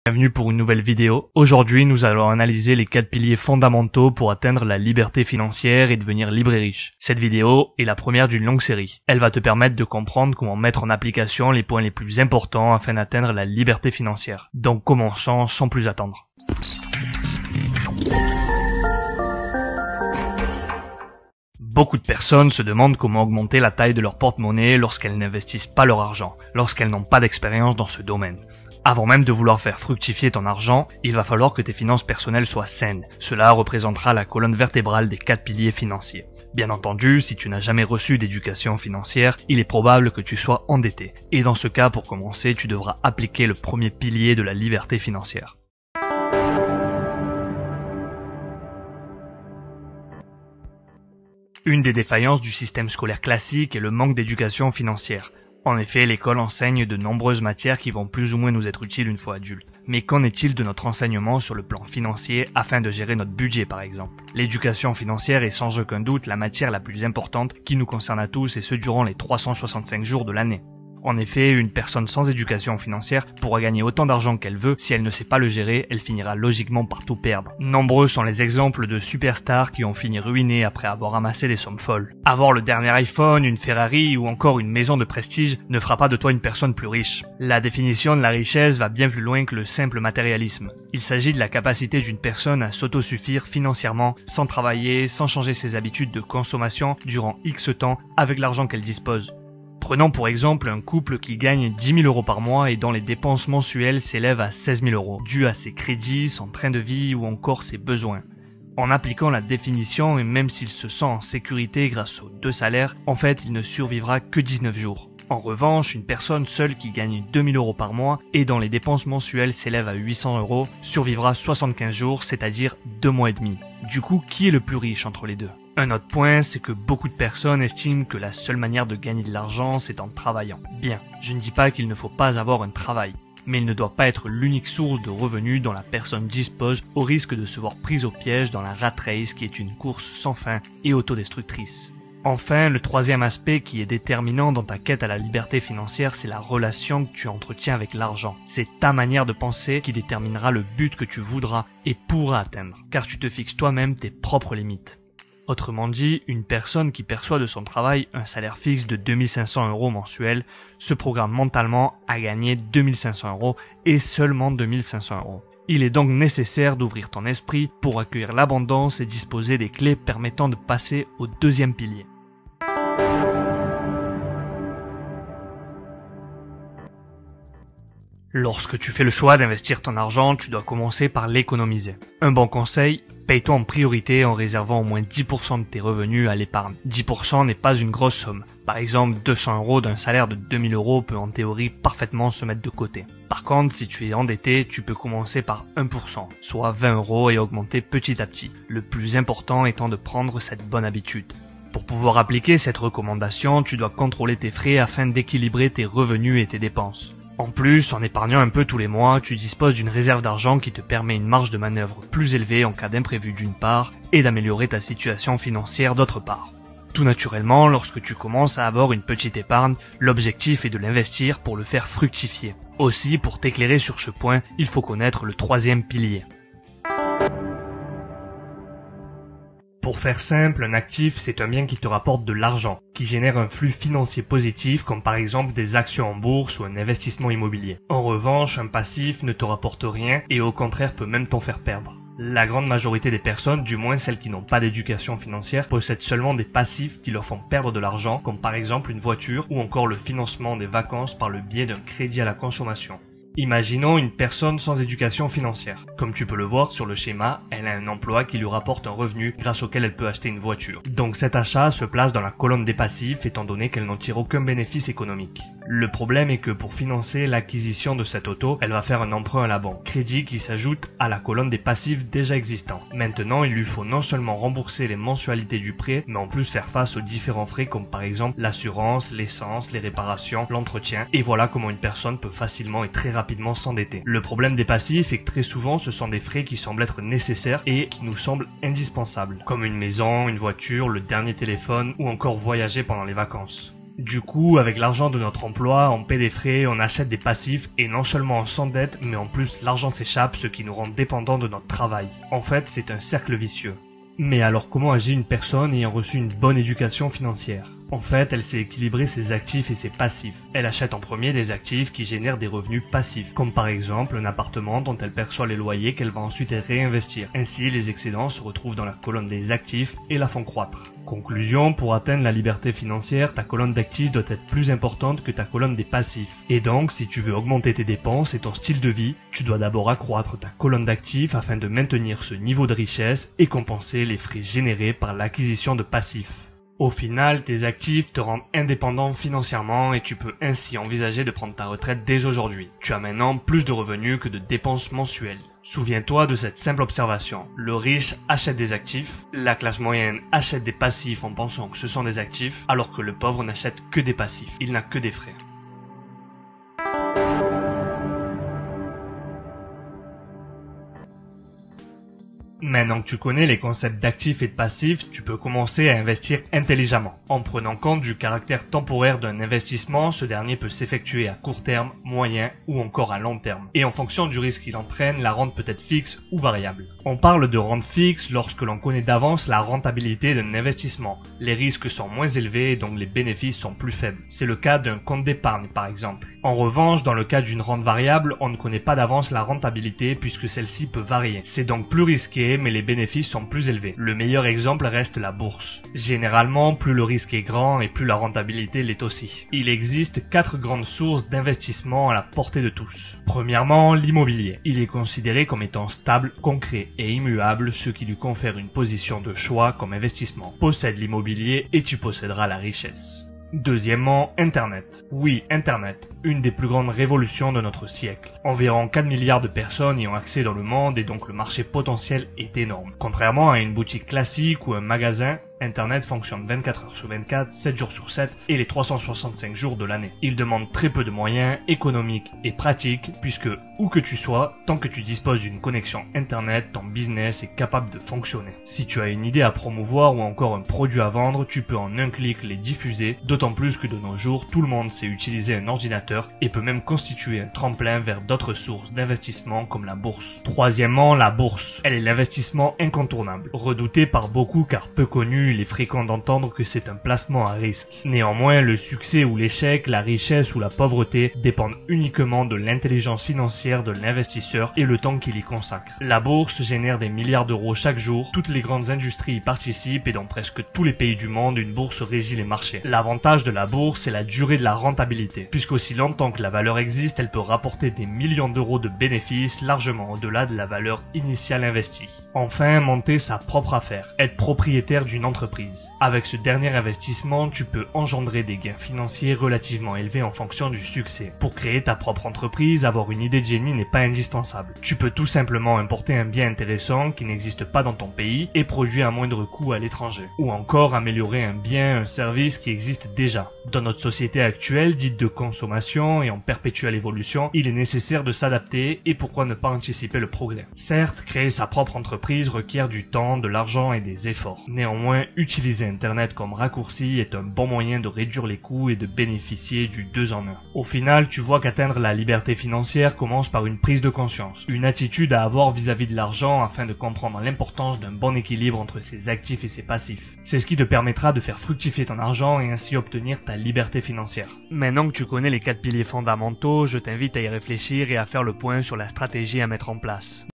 Bienvenue pour une nouvelle vidéo. Aujourd'hui, nous allons analyser les 4 piliers fondamentaux pour atteindre la liberté financière et devenir libre et riche. Cette vidéo est la première d'une longue série. Elle va te permettre de comprendre comment mettre en application les points les plus importants afin d'atteindre la liberté financière. Donc commençons sans plus attendre. Beaucoup de personnes se demandent comment augmenter la taille de leur porte-monnaie lorsqu'elles n'investissent pas leur argent, lorsqu'elles n'ont pas d'expérience dans ce domaine. Avant même de vouloir faire fructifier ton argent, il va falloir que tes finances personnelles soient saines. Cela représentera la colonne vertébrale des 4 piliers financiers. Bien entendu, si tu n'as jamais reçu d'éducation financière, il est probable que tu sois endetté. Et dans ce cas, pour commencer, tu devras appliquer le premier pilier de la liberté financière. Une des défaillances du système scolaire classique est le manque d'éducation financière. En effet, l'école enseigne de nombreuses matières qui vont plus ou moins nous être utiles une fois adultes. Mais qu'en est-il de notre enseignement sur le plan financier afin de gérer notre budget par exemple? L'éducation financière est sans aucun doute la matière la plus importante qui nous concerne à tous et ce durant les 365 jours de l'année. En effet, une personne sans éducation financière pourra gagner autant d'argent qu'elle veut, si elle ne sait pas le gérer, elle finira logiquement par tout perdre. Nombreux sont les exemples de superstars qui ont fini ruinés après avoir amassé des sommes folles. Avoir le dernier iPhone, une Ferrari ou encore une maison de prestige ne fera pas de toi une personne plus riche. La définition de la richesse va bien plus loin que le simple matérialisme. Il s'agit de la capacité d'une personne à s'autosuffire financièrement, sans travailler, sans changer ses habitudes de consommation durant X temps avec l'argent qu'elle dispose. Prenons pour exemple un couple qui gagne 10 000 € par mois et dont les dépenses mensuelles s'élèvent à 16 000 €, dues à ses crédits, son train de vie ou encore ses besoins. En appliquant la définition, et même s'il se sent en sécurité grâce aux 2 salaires, en fait il ne survivra que 19 jours. En revanche, une personne seule qui gagne 2 000 € par mois et dont les dépenses mensuelles s'élèvent à 800 € survivra 75 jours, c'est-à-dire 2 mois et demi. Du coup, qui est le plus riche entre les deux? Un autre point, c'est que beaucoup de personnes estiment que la seule manière de gagner de l'argent, c'est en travaillant. Bien, je ne dis pas qu'il ne faut pas avoir un travail, mais il ne doit pas être l'unique source de revenus dont la personne dispose au risque de se voir prise au piège dans la rat race qui est une course sans fin et autodestructrice. Enfin, le troisième aspect qui est déterminant dans ta quête à la liberté financière, c'est la relation que tu entretiens avec l'argent. C'est ta manière de penser qui déterminera le but que tu voudras et pourras atteindre, car tu te fixes toi-même tes propres limites. Autrement dit, une personne qui perçoit de son travail un salaire fixe de 2500 € mensuel se programme mentalement à gagner 2500 € et seulement 2500 €. Il est donc nécessaire d'ouvrir ton esprit pour accueillir l'abondance et disposer des clés permettant de passer au deuxième pilier. Lorsque tu fais le choix d'investir ton argent, tu dois commencer par l'économiser. Un bon conseil, paye-toi en priorité en réservant au moins 10% de tes revenus à l'épargne. 10% n'est pas une grosse somme. Par exemple, 200 € d'un salaire de 2000 € peut en théorie parfaitement se mettre de côté. Par contre, si tu es endetté, tu peux commencer par 1%, soit 20 € et augmenter petit à petit. Le plus important étant de prendre cette bonne habitude. Pour pouvoir appliquer cette recommandation, tu dois contrôler tes frais afin d'équilibrer tes revenus et tes dépenses. En plus, en épargnant un peu tous les mois, tu disposes d'une réserve d'argent qui te permet une marge de manœuvre plus élevée en cas d'imprévu d'une part et d'améliorer ta situation financière d'autre part. Tout naturellement, lorsque tu commences à avoir une petite épargne, l'objectif est de l'investir pour le faire fructifier. Aussi, pour t'éclairer sur ce point, il faut connaître le troisième pilier. Pour faire simple, un actif, c'est un bien qui te rapporte de l'argent, qui génère un flux financier positif comme par exemple des actions en bourse ou un investissement immobilier. En revanche, un passif ne te rapporte rien et au contraire peut même t'en faire perdre. La grande majorité des personnes, du moins celles qui n'ont pas d'éducation financière, possèdent seulement des passifs qui leur font perdre de l'argent, comme par exemple une voiture ou encore le financement des vacances par le biais d'un crédit à la consommation. Imaginons une personne sans éducation financière. Comme tu peux le voir sur le schéma, elle a un emploi qui lui rapporte un revenu grâce auquel elle peut acheter une voiture. Donc cet achat se place dans la colonne des passifs étant donné qu'elle n'en tire aucun bénéfice économique. Le problème est que pour financer l'acquisition de cette auto, elle va faire un emprunt à la banque, crédit qui s'ajoute à la colonne des passifs déjà existants. Maintenant, il lui faut non seulement rembourser les mensualités du prêt, mais en plus faire face aux différents frais comme par exemple l'assurance, l'essence, les réparations, l'entretien. Et voilà comment une personne peut facilement et très rapidement s'endetter. Le problème des passifs est que très souvent ce sont des frais qui semblent être nécessaires et qui nous semblent indispensables, comme une maison, une voiture, le dernier téléphone ou encore voyager pendant les vacances. Du coup, avec l'argent de notre emploi, on paie des frais, on achète des passifs et non seulement on s'endette, mais en plus l'argent s'échappe, ce qui nous rend dépendants de notre travail. En fait, c'est un cercle vicieux. Mais alors comment agit une personne ayant reçu une bonne éducation financière? En fait, elle sait équilibrer ses actifs et ses passifs. Elle achète en premier des actifs qui génèrent des revenus passifs, comme par exemple un appartement dont elle perçoit les loyers qu'elle va ensuite réinvestir. Ainsi, les excédents se retrouvent dans la colonne des actifs et la font croître. Conclusion, pour atteindre la liberté financière, ta colonne d'actifs doit être plus importante que ta colonne des passifs. Et donc, si tu veux augmenter tes dépenses et ton style de vie, tu dois d'abord accroître ta colonne d'actifs afin de maintenir ce niveau de richesse et compenser les frais générés par l'acquisition de passifs. Au final, tes actifs te rendent indépendant financièrement et tu peux ainsi envisager de prendre ta retraite dès aujourd'hui. Tu as maintenant plus de revenus que de dépenses mensuelles. Souviens-toi de cette simple observation. Le riche achète des actifs, la classe moyenne achète des passifs en pensant que ce sont des actifs, alors que le pauvre n'achète que des passifs. Il n'a que des frais. Maintenant que tu connais les concepts d'actifs et de passifs, tu peux commencer à investir intelligemment. En prenant compte du caractère temporaire d'un investissement, ce dernier peut s'effectuer à court terme, moyen ou encore à long terme. Et en fonction du risque qu'il entraîne, la rente peut être fixe ou variable. On parle de rente fixe lorsque l'on connaît d'avance la rentabilité d'un investissement. Les risques sont moins élevés et donc les bénéfices sont plus faibles. C'est le cas d'un compte d'épargne par exemple. En revanche, dans le cas d'une rente variable, on ne connaît pas d'avance la rentabilité puisque celle-ci peut varier. C'est donc plus risqué, mais les bénéfices sont plus élevés. Le meilleur exemple reste la bourse. Généralement, plus le risque est grand et plus la rentabilité l'est aussi. Il existe 4 grandes sources d'investissement à la portée de tous. Premièrement, l'immobilier. Il est considéré comme étant stable, concret et immuable, ce qui lui confère une position de choix comme investissement. Possède l'immobilier et tu posséderas la richesse. Deuxièmement, Internet. Oui, Internet, une des plus grandes révolutions de notre siècle. Environ 4 milliards de personnes y ont accès dans le monde et donc le marché potentiel est énorme. Contrairement à une boutique classique ou un magasin, Internet fonctionne 24 heures sur 24, 7 jours sur 7 et les 365 jours de l'année. Il demande très peu de moyens économiques et pratiques puisque, où que tu sois, tant que tu disposes d'une connexion Internet, ton business est capable de fonctionner. Si tu as une idée à promouvoir ou encore un produit à vendre, tu peux en un clic les diffuser, d'autant plus que de nos jours, tout le monde sait utiliser un ordinateur et peut même constituer un tremplin vers d'autres sources d'investissement comme la bourse. Troisièmement, la bourse. Elle est l'investissement incontournable, redouté par beaucoup car peu connu. Il est fréquent d'entendre que c'est un placement à risque. Néanmoins, le succès ou l'échec, la richesse ou la pauvreté dépendent uniquement de l'intelligence financière de l'investisseur et le temps qu'il y consacre. La bourse génère des milliards d'euros chaque jour, toutes les grandes industries y participent et dans presque tous les pays du monde, une bourse régit les marchés. L'avantage de la bourse, c'est la durée de la rentabilité, puisqu'aussi longtemps que la valeur existe, elle peut rapporter des millions d'euros de bénéfices largement au-delà de la valeur initiale investie. Enfin, monter sa propre affaire, être propriétaire d'une entreprise. Avec ce dernier investissement, tu peux engendrer des gains financiers relativement élevés en fonction du succès. Pour créer ta propre entreprise, avoir une idée de génie n'est pas indispensable. Tu peux tout simplement importer un bien intéressant qui n'existe pas dans ton pays et produire à moindre coût à l'étranger. Ou encore améliorer un bien, un service qui existe déjà. Dans notre société actuelle, dite de consommation et en perpétuelle évolution, il est nécessaire de s'adapter et pourquoi ne pas anticiper le progrès. Certes, créer sa propre entreprise requiert du temps, de l'argent et des efforts. Néanmoins, utiliser Internet comme raccourci est un bon moyen de réduire les coûts et de bénéficier du 2 en 1. Au final, tu vois qu'atteindre la liberté financière commence par une prise de conscience, une attitude à avoir vis-à-vis de l'argent afin de comprendre l'importance d'un bon équilibre entre ses actifs et ses passifs. C'est ce qui te permettra de faire fructifier ton argent et ainsi obtenir ta liberté financière. Maintenant que tu connais les 4 piliers fondamentaux, je t'invite à y réfléchir et à faire le point sur la stratégie à mettre en place.